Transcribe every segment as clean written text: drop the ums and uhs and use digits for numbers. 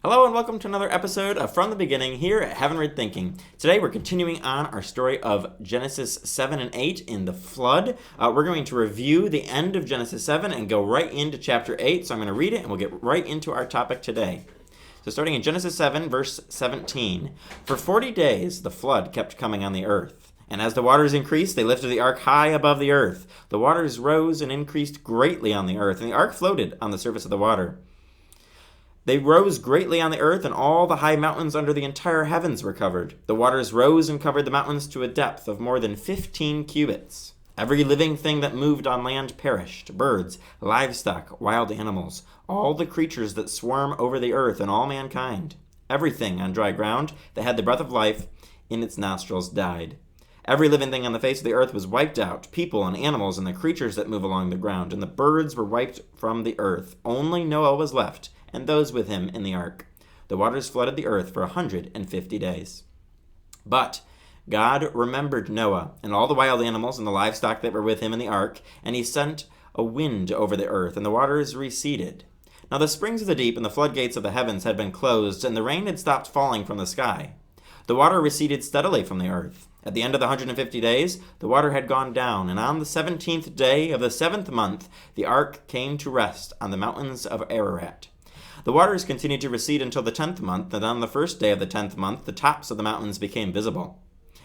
Hello and welcome to another episode of From the Beginning here at Heaven Read Thinking. Today we're continuing on our story of Genesis 7 and 8 in the flood. We're going to review the end of Genesis 7 and go right into chapter 8. So I'm going to read it and we'll get right into our topic today. So starting in Genesis 7 verse 17. For 40 days the flood kept coming on the earth. And as the waters increased, they lifted the ark high above the earth. The waters rose and increased greatly on the earth, and the ark floated on the surface of the water. They rose greatly on the earth, and all the high mountains under the entire heavens were covered. The waters rose and covered the mountains to a depth of more than 15 cubits. Every living thing that moved on land perished: birds, livestock, wild animals, all the creatures that swarm over the earth, and all mankind. Everything on dry ground that had the breath of life in its nostrils died. Every living thing on the face of the earth was wiped out: people and animals and the creatures that move along the ground, and the birds were wiped from the earth. Only Noah was left, and those with him in the ark. The waters flooded the earth for 150 days. But God remembered Noah and all the wild animals and the livestock that were with him in the ark, and he sent a wind over the earth, and the waters receded. Now the springs of the deep and the floodgates of the heavens had been closed, and the rain had stopped falling from the sky. The water receded steadily from the earth. At the end of the 150 days, the water had gone down, and on the 17th day of the 7th month, the ark came to rest on the mountains of Ararat. The waters continued to recede until the 10th month, and on the first day of the 10th month, the tops of the mountains became visible.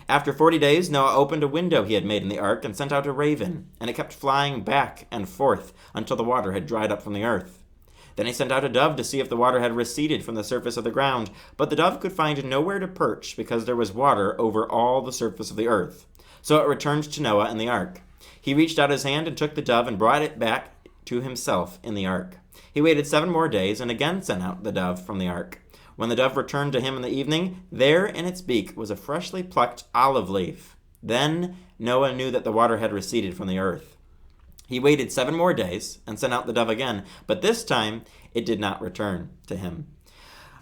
After 40 days, Noah opened a window he had made in the ark and sent out a raven, and it kept flying back and forth until the water had dried up from the earth. Then he sent out a dove to see if the water had receded from the surface of the ground, but the dove could find nowhere to perch because there was water over all the surface of the earth. So it returned to Noah in the ark. He reached out his hand and took the dove and brought it back to himself in the ark. He waited 7 more days and again sent out the dove from the ark. When the dove returned to him in the evening, there in its beak was a freshly plucked olive leaf. Then Noah knew that the water had receded from the earth. He waited 7 more days and sent out the dove again, but this time it did not return to him.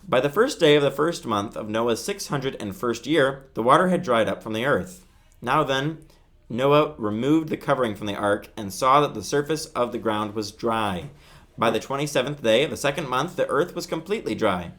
By the first day of the first month of Noah's 601st year, the water had dried up from the earth. Now then, Noah removed the covering from the ark and saw that the surface of the ground was dry. By the 27th day of the 2nd month, the earth was completely dry.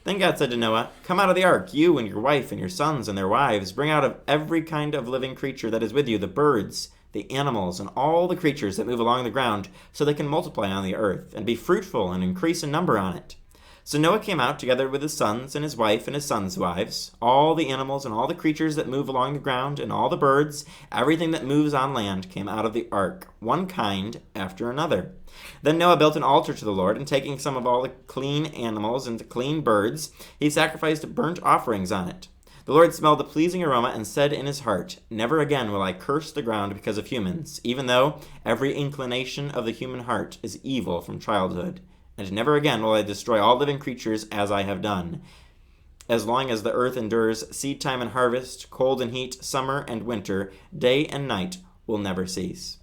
Then God said to Noah, "Come out of the ark, you and your wife and your sons and their wives. Bring out of every kind of living creature that is with you, the birds, the animals, and all the creatures that move along the ground, so they can multiply on the earth, and be fruitful and increase in number on it." So Noah came out together with his sons and his wife and his sons' wives, all the animals and all the creatures that move along the ground, and all the birds, everything that moves on land came out of the ark, one kind after another. Then Noah built an altar to the Lord, and taking some of all the clean animals and the clean birds, he sacrificed burnt offerings on it. The Lord smelled the pleasing aroma and said in his heart, "Never again will I curse the ground because of humans, even though every inclination of the human heart is evil from childhood. And never again will I destroy all living creatures as I have done. As long as the earth endures, seed time and harvest, cold and heat, summer and winter, day and night will never cease."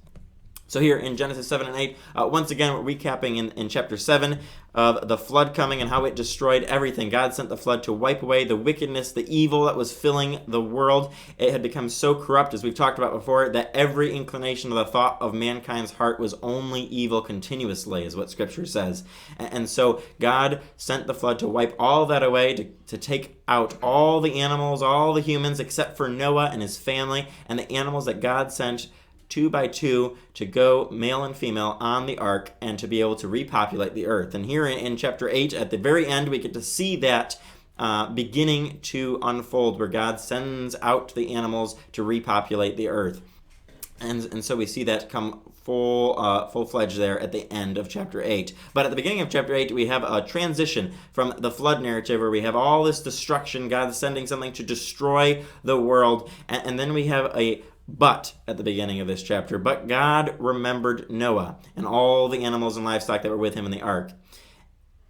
So here in Genesis 7 and 8, once again, we're recapping in chapter 7 of the flood coming and how it destroyed everything. God sent the flood to wipe away the wickedness, the evil that was filling the world. It had become so corrupt, as we've talked about before, that every inclination of the thought of mankind's heart was only evil continuously, is what Scripture says. And so God sent the flood to wipe all that away, to take out all the animals, all the humans, except for Noah and his family, and the animals that God sent 2 by 2 to go, male and female, on the ark and to be able to repopulate the earth. And here in chapter 8, at the very end, we get to see that beginning to unfold, where God sends out the animals to repopulate the earth. And so we see that come full-fledged there at the end of chapter 8. But at the beginning of chapter 8, we have a transition from the flood narrative, where we have all this destruction, God sending something to destroy the world, and then we have a but at the beginning of this chapter. But God remembered Noah and all the animals and livestock that were with him in the ark.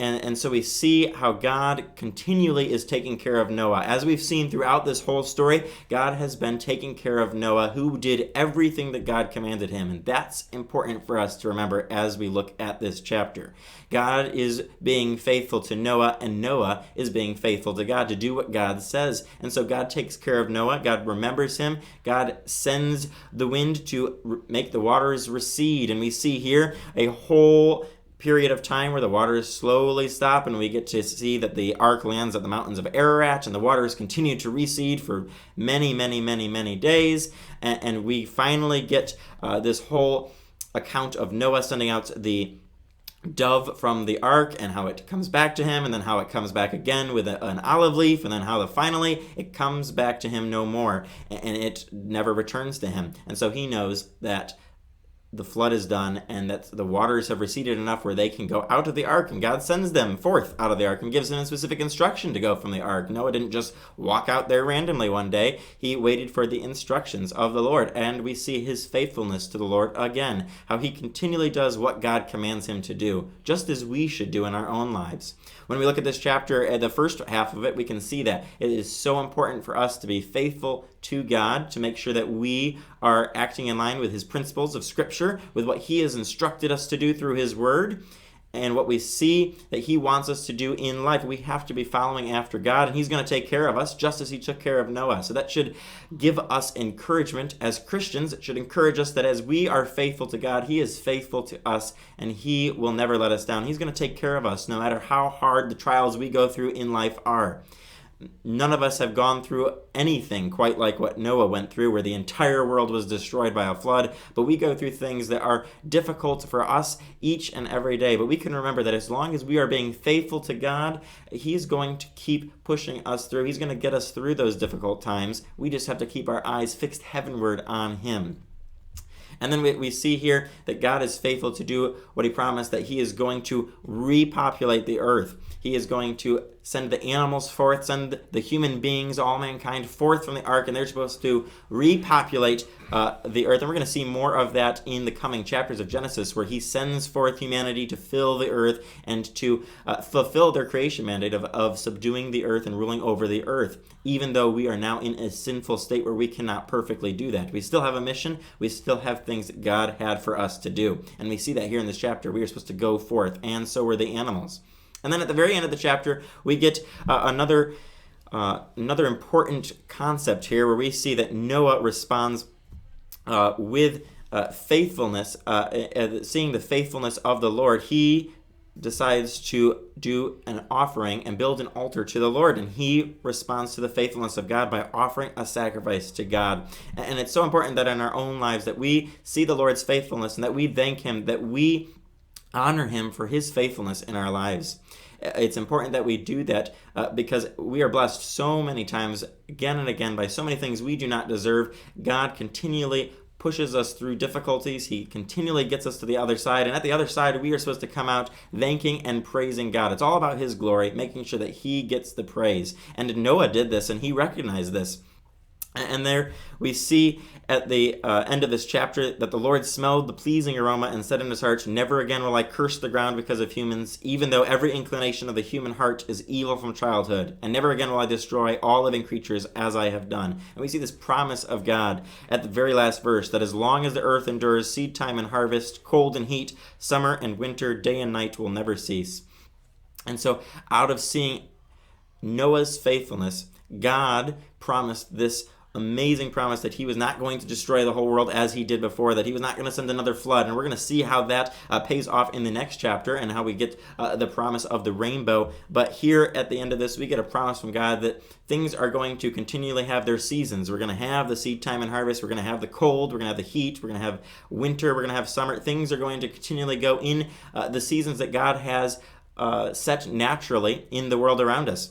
And so we see how God continually is taking care of Noah. As we've seen throughout this whole story, God has been taking care of Noah, who did everything that God commanded him. And that's important for us to remember as we look at this chapter. God is being faithful to Noah, and Noah is being faithful to God to do what God says. And so God takes care of Noah. God remembers him. God sends the wind to make the waters recede. And we see here a whole period of time where the waters slowly stop, and we get to see that the ark lands at the mountains of Ararat, and the waters continue to recede for many, many, many, many days. And we finally get this whole account of Noah sending out the dove from the ark, and how it comes back to him, and then how it comes back again with an olive leaf, and then how finally it comes back to him no more, and it never returns to him. And so he knows that the flood is done, and that the waters have receded enough where they can go out of the ark, and God sends them forth out of the ark and gives them a specific instruction to go from the ark. Noah didn't just walk out there randomly one day. He waited for the instructions of the Lord, and we see his faithfulness to the Lord again, how he continually does what God commands him to do, just as we should do in our own lives. When we look at this chapter, the first half of it, we can see that it is so important for us to be faithful to God, to make sure that we are acting in line with his principles of Scripture, with what he has instructed us to do through his word, and what we see that he wants us to do in life. We have to be following after God, and he's going to take care of us just as he took care of Noah. So that should give us encouragement as Christians. It should encourage us that as we are faithful to God, he is faithful to us, and he will never let us down. He's going to take care of us no matter how hard the trials we go through in life are. None of us have gone through anything quite like what Noah went through, where the entire world was destroyed by a flood, but we go through things that are difficult for us each and every day. But we can remember that as long as we are being faithful to God, he's going to keep pushing us through. He's going to get us through those difficult times. We just have to keep our eyes fixed heavenward on him. And then we see here that God is faithful to do what he promised, that he is going to repopulate the earth. He is going to send the animals forth, send the human beings, all mankind, forth from the ark, and they're supposed to repopulate the earth. And we're going to see more of that in the coming chapters of Genesis, where he sends forth humanity to fill the earth and to fulfill their creation mandate of subduing the earth and ruling over the earth, even though we are now in a sinful state where we cannot perfectly do that. We still have a mission. We still have things that God had for us to do. And we see that here in this chapter. We are supposed to go forth, and so were the animals. And then at the very end of the chapter, we get another important concept here, where we see that Noah responds with faithfulness, seeing the faithfulness of the Lord. He decides to do an offering and build an altar to the Lord, and he responds to the faithfulness of God by offering a sacrifice to God. And it's so important that in our own lives that we see the Lord's faithfulness, and that we thank him, that we honor him for his faithfulness in our lives. It's important that we do that because we are blessed so many times, again and again, by so many things we do not deserve. God continually pushes us through difficulties. He continually gets us to the other side. And at the other side, we are supposed to come out thanking and praising God. It's all about his glory, making sure that he gets the praise. And Noah did this, and he recognized this. And there we see at the end of this chapter that the Lord smelled the pleasing aroma and said in his heart, "Never again will I curse the ground because of humans, even though every inclination of the human heart is evil from childhood. And never again will I destroy all living creatures as I have done." And we see this promise of God at the very last verse, that as long as the earth endures, seed time and harvest, cold and heat, summer and winter, day and night will never cease. And so out of seeing Noah's faithfulness, God promised this amazing promise that he was not going to destroy the whole world as he did before, that he was not going to send another flood. And we're going to see how that pays off in the next chapter, and how we get the promise of the rainbow. But here at the end of this, we get a promise from God that things are going to continually have their seasons. We're going to have the seed time and harvest. We're going to have the cold. We're going to have the heat. We're going to have winter. We're going to have summer. Things are going to continually go in the seasons that God has set naturally in the world around us.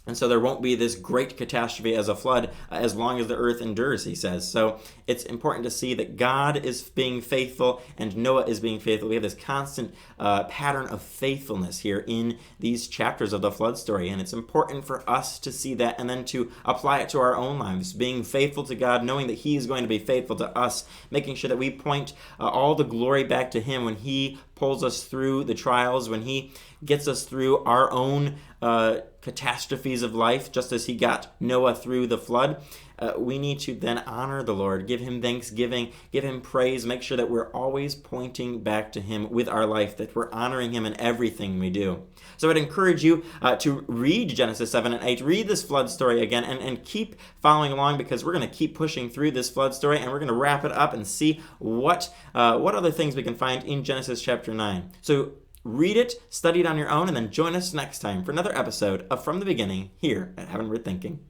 And so there won't be this great catastrophe as a flood as long as the earth endures, he says. So it's important to see that God is being faithful and Noah is being faithful. We have this constant pattern of faithfulness here in these chapters of the flood story. And it's important for us to see that and then to apply it to our own lives, being faithful to God, knowing that he is going to be faithful to us, making sure that we point all the glory back to him when he pulls us through the trials, when he gets us through our own catastrophes of life, just as he got Noah through the flood. We need to then honor the Lord, give him thanksgiving, give him praise, make sure that we're always pointing back to him with our life, that we're honoring him in everything we do. So I'd encourage you to read Genesis 7 and 8, read this flood story again, and keep following along, because we're going to keep pushing through this flood story, and we're going to wrap it up and see what other things we can find in Genesis chapter 9. So read it, study it on your own, and then join us next time for another episode of From the Beginning here at Heavenward Thinking.